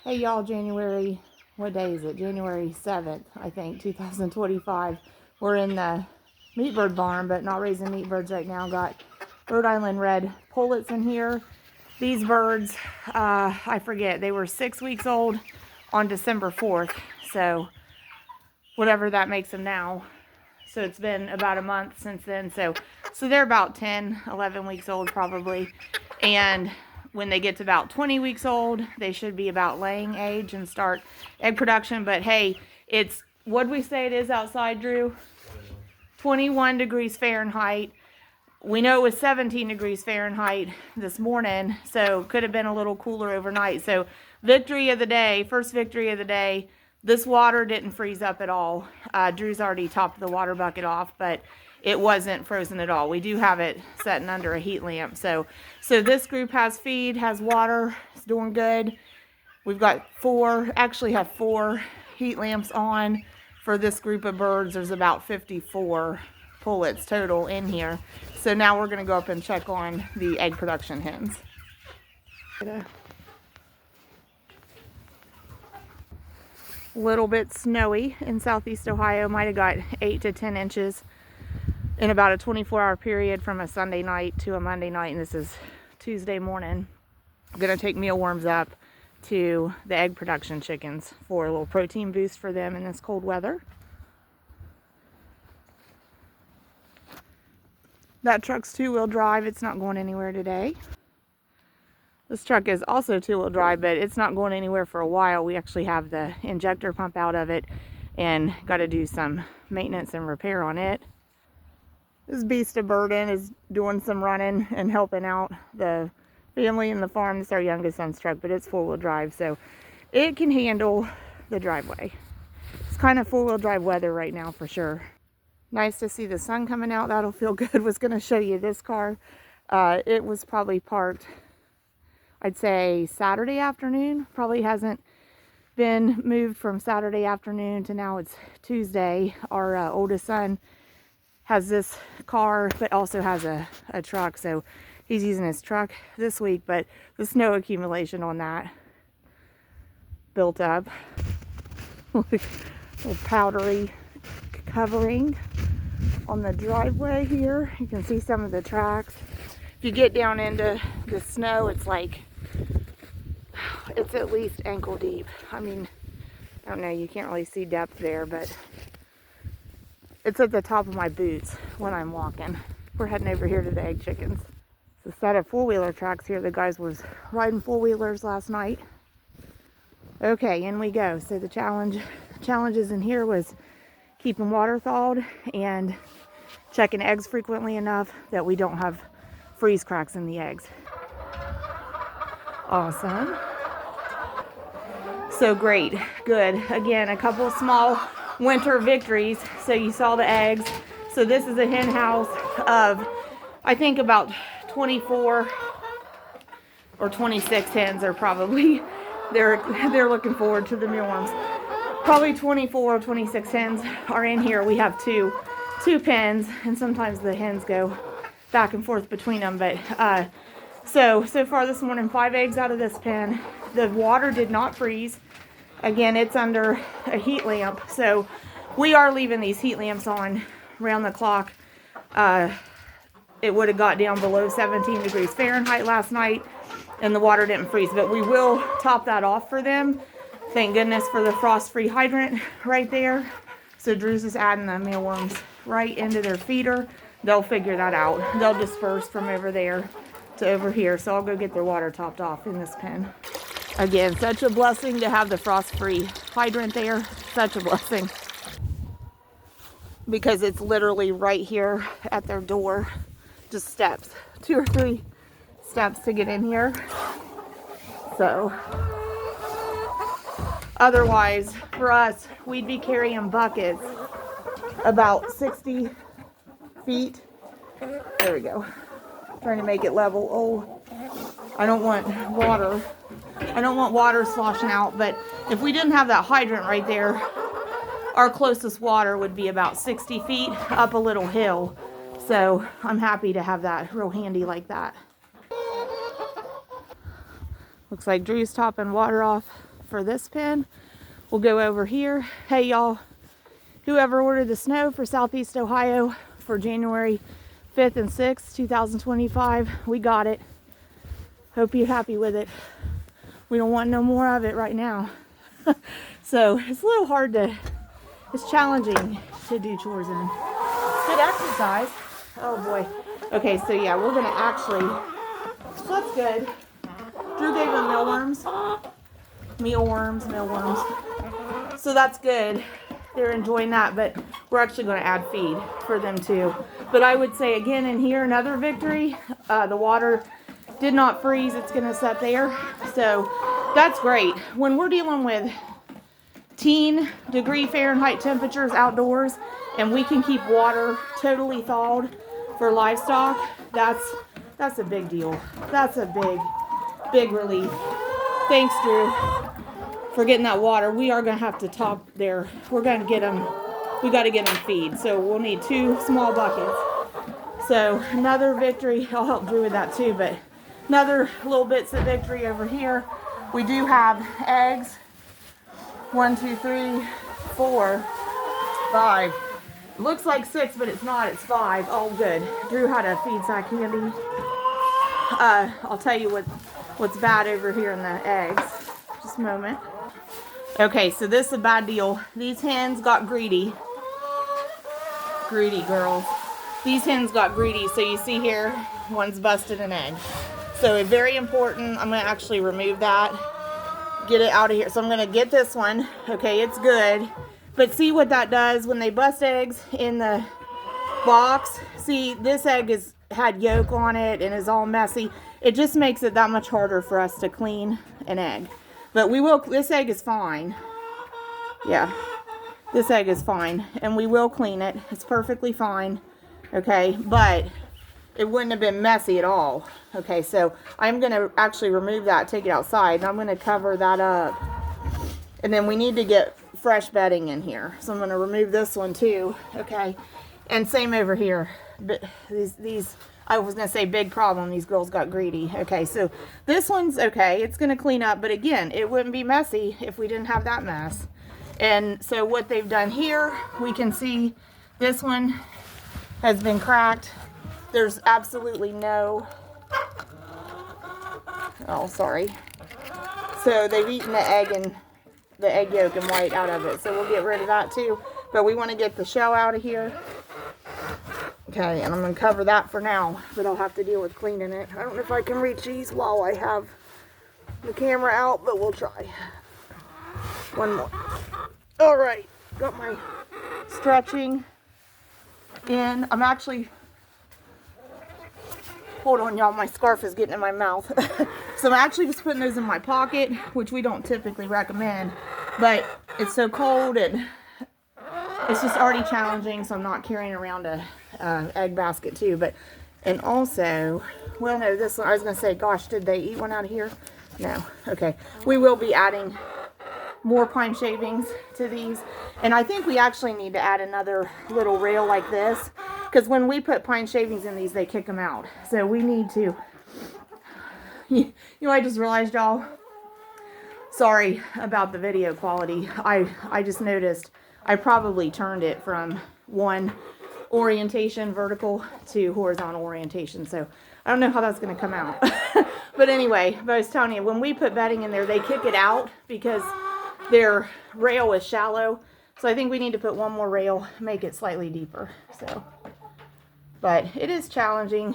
Hey y'all, January, what day is it? January 7th, I think, 2025. We're in the meat bird barn, but not raising meat birds right now. Got Rhode Island red pullets in here. These birds, I forget, they were 6 weeks old on December 4th. So whatever that makes them now. So it's been about a month since then. So they're about 10, 11 weeks old probably. And when they get to about 20 weeks old, they should be about laying age and start egg production. But hey, it's, what'd we say it is outside, Drew? 21 degrees Fahrenheit. We know it was 17 degrees Fahrenheit this morning, so could have been a little cooler overnight. So victory of the day, first victory of the day. This water didn't freeze up at all. Drew's already topped the water bucket off, but it wasn't frozen at all. We do have it sitting under a heat lamp. So this group has feed, has water, it's doing good. We've got actually have four heat lamps on for this group of birds. There's about 54 pullets total in here. So now we're gonna go up and check on the egg production hens. Little bit snowy in southeast Ohio. Might have got 8 to 10 inches in about a 24-hour period from a Sunday night to a Monday night, and this is Tuesday morning. I'm gonna take mealworms up to the egg production chickens for a little protein boost for them in this cold weather. That truck's two-wheel drive. It's not going anywhere today. This truck is also two-wheel drive, but it's not going anywhere for a while. We actually have the injector pump out of it and got to do some maintenance and repair on it. This beast of burden is doing some running and helping out the family in the farm. This is our youngest son's truck, but it's four-wheel drive, so it can handle the driveway. It's kind of four-wheel drive weather right now for sure. Nice to see the sun coming out. That'll feel good. Was going to show you this car. It was probably parked, I'd say Saturday afternoon. Probably hasn't been moved from Saturday afternoon to now it's Tuesday. Our oldest son has this car, but also has a truck. So he's using his truck this week, but the snow accumulation on that built up. Little powdery covering on the driveway here. You can see some of the tracks. If you get down into the snow, it's like, it's at least ankle deep. I mean, I don't know, you can't really see depth there, but it's at the top of my boots when I'm walking. We're heading over here to the egg chickens. It's a set of four-wheeler tracks here. The guys was riding four-wheelers last night. Okay, in we go. So the challenges in here was keeping water thawed and checking eggs frequently enough that we don't have freeze cracks in the eggs. Awesome. So great, good. Again, a couple small winter victories. So you saw the eggs. So this is a hen house of, I think about 24 or 26 hens are probably, they're looking forward to the mealworms. Probably 24 or 26 hens are in here. We have two pens, and sometimes the hens go back and forth between them. But so far this morning, 5 eggs out of this pen. The water did not freeze. Again, it's under a heat lamp, so we are leaving these heat lamps on around the clock. It would have got down below 17 degrees Fahrenheit last night, and the water didn't freeze. But we will top that off for them. Thank goodness for the frost-free hydrant right there. So Drew's is adding the mealworms right into their feeder. They'll figure that out. They'll disperse from over there to over here. So I'll go get their water topped off in this pen. Again, such a blessing to have the frost-free hydrant there. Such a blessing. Because it's literally right here at their door. Just steps. 2 or 3 steps to get in here. So otherwise, for us, we'd be carrying buckets about 60 feet. There we go. Trying to make it level. Oh, I don't want water. I don't want water sloshing out, but if we didn't have that hydrant right there, our closest water would be about 60 feet up a little hill. So I'm happy to have that real handy like that. Looks like Drew's topping water off for this pen. We'll go over here. Hey y'all, whoever ordered the snow for Southeast Ohio for January 5th and 6th, 2025, we got it. Hope you're happy with it. We don't want no more of it right now. So it's a little hard to, it's challenging to do chores in. It's good exercise. Oh boy. Okay, so yeah, we're gonna actually, so that's good. Drew gave them mealworms. So that's good. They're enjoying that, but we're actually going to add feed for them too. But I would say again in here, another victory. The water did not freeze. It's going to sit there. So that's great. When we're dealing with degree Fahrenheit temperatures outdoors and we can keep water totally thawed for livestock, that's a big deal. That's a big relief. Thanks, Drew, for getting that water. We are going to have to top there. We're going to get them, we got to get them feed. So we'll need 2 small buckets. So another victory. I'll help Drew with that too, but another little bits of victory over here. We do have eggs. 1, 2, 3, 4, 5. It looks like 6, but it's not. It's 5. Oh, good. Drew had a feed sack handy. I'll tell you what's bad over here in the eggs. Just a moment. Okay, so this is a bad deal. These hens got greedy. Greedy girls. These hens got greedy. So you see here, one's busted an egg. So it's very important. I'm going to actually remove that. Get it out of here. So I'm going to get this one. Okay, it's good. But see what that does when they bust eggs in the box. See, this egg had yolk on it and is all messy. It just makes it that much harder for us to clean an egg. But we will, this egg is fine. Yeah, this egg is fine. And we will clean it. It's perfectly fine. Okay, but it wouldn't have been messy at all. Okay, so I'm going to actually remove that, take it outside, and I'm going to cover that up. And then we need to get fresh bedding in here. So I'm going to remove this one too. Okay, and same over here. But these I was going to say big problem. These girls got greedy. Okay, so this one's okay. It's going to clean up. But again, it wouldn't be messy if we didn't have that mess. And so what they've done here, we can see this one has been cracked. There's absolutely no, oh, sorry. So they've eaten the egg and the egg yolk and white out of it. So we'll get rid of that too. But we want to get the shell out of here. Okay, and I'm going to cover that for now. But I'll have to deal with cleaning it. I don't know if I can reach these while I have the camera out, but we'll try. One more. All right, got my stretching in. I'm actually, hold on y'all, my scarf is getting in my mouth. So I'm actually just putting those in my pocket, which we don't typically recommend, but it's so cold and it's just already challenging, so I'm not carrying around a egg basket too. But, and also, well no, this one, I was going to say, gosh, did they eat one out of here? No. Okay, we will be adding more pine shavings to these, and I think we actually need to add another little rail like this, because when we put pine shavings in these, they kick them out. So we need to, you know, I just realized, y'all, sorry about the video quality. I just noticed I probably turned it from one orientation vertical to horizontal orientation, so I don't know how that's going to come out. But anyway, but I was telling you, when we put bedding in there, they kick it out because their rail is shallow. So I think we need to put one more rail, make it slightly deeper. So, but it is challenging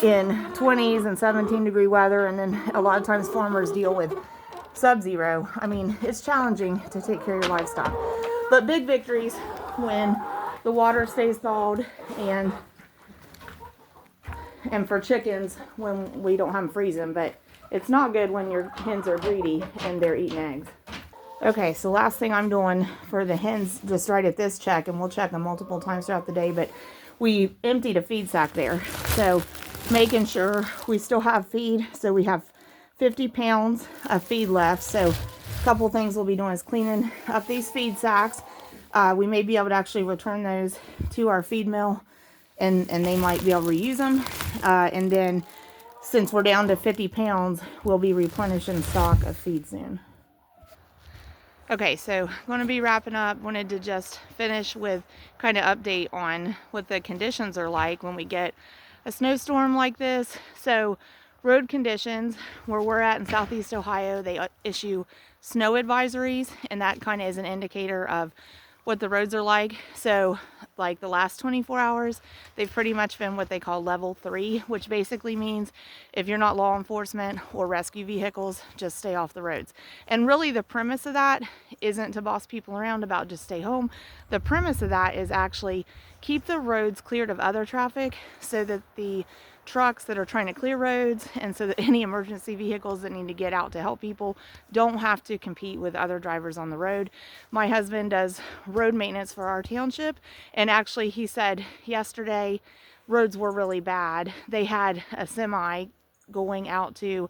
in 20s and 17-degree weather, and then a lot of times farmers deal with sub-zero. I mean, it's challenging to take care of your livestock. But big victories when the water stays thawed, and for chickens when we don't have them freezing. But it's not good when your hens are greedy and they're eating eggs. Okay, so last thing I'm doing for the hens, just right at this check, and we'll check them multiple times throughout the day, but we emptied a feed sack there. So making sure we still have feed. So we have 50 pounds of feed left. So a couple things we'll be doing is cleaning up these feed sacks. We may be able to actually return those to our feed mill, and they might be able to reuse them. And then since we're down to 50 pounds, we'll be replenishing stock of feed soon. Okay, so I'm going to be wrapping up. Wanted to just finish with kind of update on what the conditions are like when we get a snowstorm like this. So road conditions, where we're at in Southeast Ohio, they issue snow advisories, and that kind of is an indicator of what the roads are like. So like the last 24 hours, they've pretty much been what they call level 3, which basically means if you're not law enforcement or rescue vehicles, just stay off the roads. And really the premise of that isn't to boss people around about just stay home. The premise of that is actually keep the roads cleared of other traffic so that the trucks that are trying to clear roads, and so that any emergency vehicles that need to get out to help people don't have to compete with other drivers on the road. My husband does road maintenance for our township, and actually he said yesterday roads were really bad. They had a semi going out to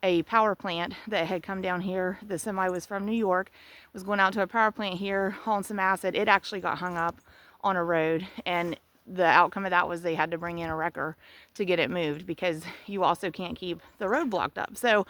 a power plant that had come down here. The semi was from New York, was going out to a power plant here, hauling some acid. It actually got hung up on a road, and the outcome of that was they had to bring in a wrecker to get it moved, because you also can't keep the road blocked up. So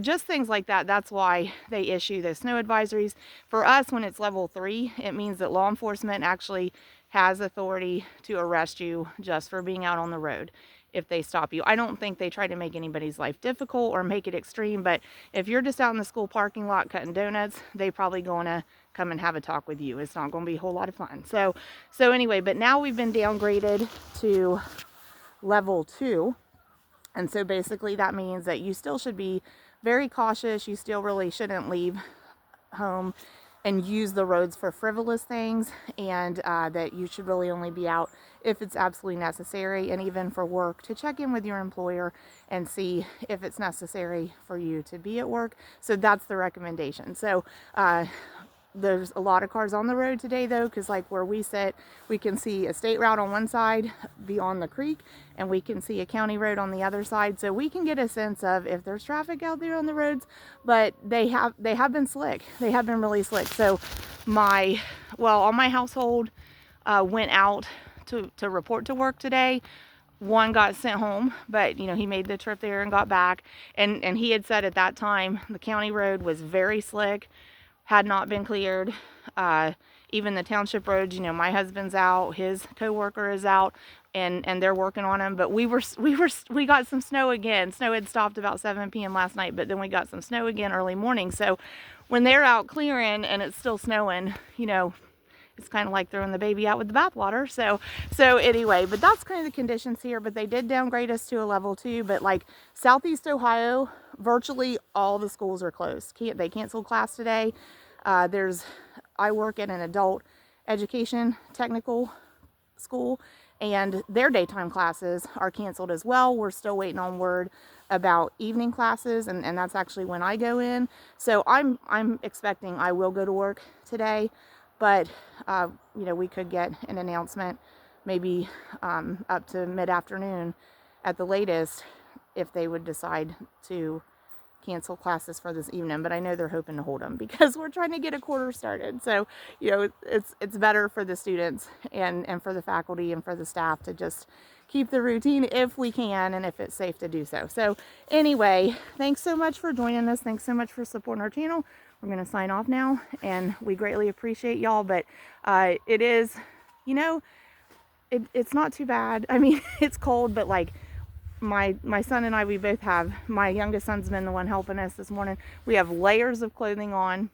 just things like that. That's why they issue those snow advisories. For us, when it's level 3, it means that law enforcement actually has authority to arrest you just for being out on the road if they stop you. I don't think they try to make anybody's life difficult or make it extreme, but if you're just out in the school parking lot cutting donuts, they probably going to come and have a talk with you. It's not going to be a whole lot of fun. So anyway, but now we've been downgraded to level 2. And so basically that means that you still should be very cautious. You still really shouldn't leave home and use the roads for frivolous things, and that you should really only be out if it's absolutely necessary, and even for work, to check in with your employer and see if it's necessary for you to be at work. So that's the recommendation. So there's a lot of cars on the road today, though, because like where we sit, we can see a state route on one side beyond the creek, and we can see a county road on the other side. So we can get a sense of if there's traffic out there on the roads, but they have been slick. They have been really slick. So all my household went out to report to work today. One got sent home, but he made the trip there and got back. And he had said at that time the county road was very slick, had not been cleared. Even the township roads, my husband's out, his coworker is out, and they're working on them. But we got some snow again. Snow had stopped about 7 p.m. last night, but then we got some snow again early morning. So when they're out clearing and it's still snowing, it's kind of like throwing the baby out with the bathwater. So anyway, but that's kind of the conditions here. But they did downgrade us to a level 2. But like Southeast Ohio, virtually all the schools are closed. They canceled class today. I work at an adult education technical school, and their daytime classes are canceled as well. We're still waiting on word about evening classes, and that's actually when I go in. So I'm expecting I will go to work today, but we could get an announcement maybe up to mid-afternoon at the latest if they would decide to cancel classes for this evening. But I know they're hoping to hold them because we're trying to get a quarter started. So it's better for the students and for the faculty and for the staff to just keep the routine if we can, and if it's safe to do so. So anyway, thanks so much for joining us. Thanks so much for supporting our channel. We're going to sign off now, and we greatly appreciate y'all. But it is, it's not too bad. I mean, it's cold, but like my son and I, we both have, my youngest son's been the one helping us this morning. We have layers of clothing on.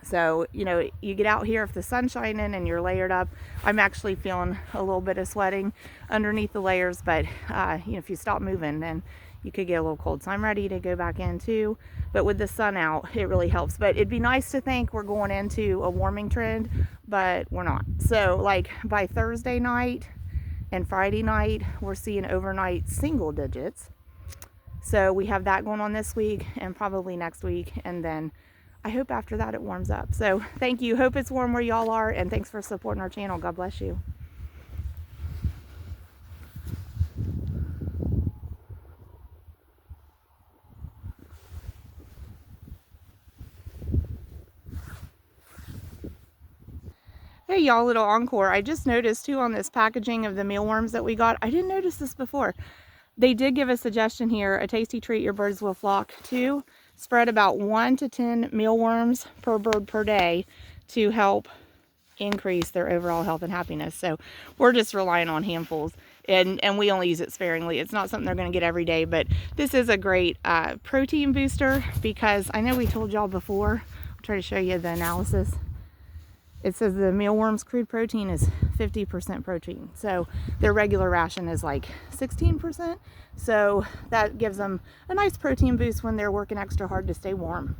So, you get out here if the sun's shining and you're layered up. I'm actually feeling a little bit of sweating underneath the layers, but, if you stop moving, then you could get a little cold. So I'm ready to go back in too. But with the sun out, it really helps. But it'd be nice to think we're going into a warming trend, but we're not. So like by Thursday night and Friday night, we're seeing overnight single digits. So we have that going on this week and probably next week. And then I hope after that it warms up. So thank you. Hope it's warm where y'all are. And thanks for supporting our channel. God bless you. Hey y'all, little encore. I just noticed too on this packaging of the mealworms that we got. I didn't notice this before. They did give a suggestion here, a tasty treat your birds will flock to. Spread about 1 to 10 mealworms per bird per day to help increase their overall health and happiness. So we're just relying on handfuls, and we only use it sparingly. It's not something they're going to get every day, but this is a great protein booster, because I know we told y'all before. I'll try to show you the analysis. It says the mealworms crude protein is 50% protein, so their regular ration is like 16%, so that gives them a nice protein boost when they're working extra hard to stay warm.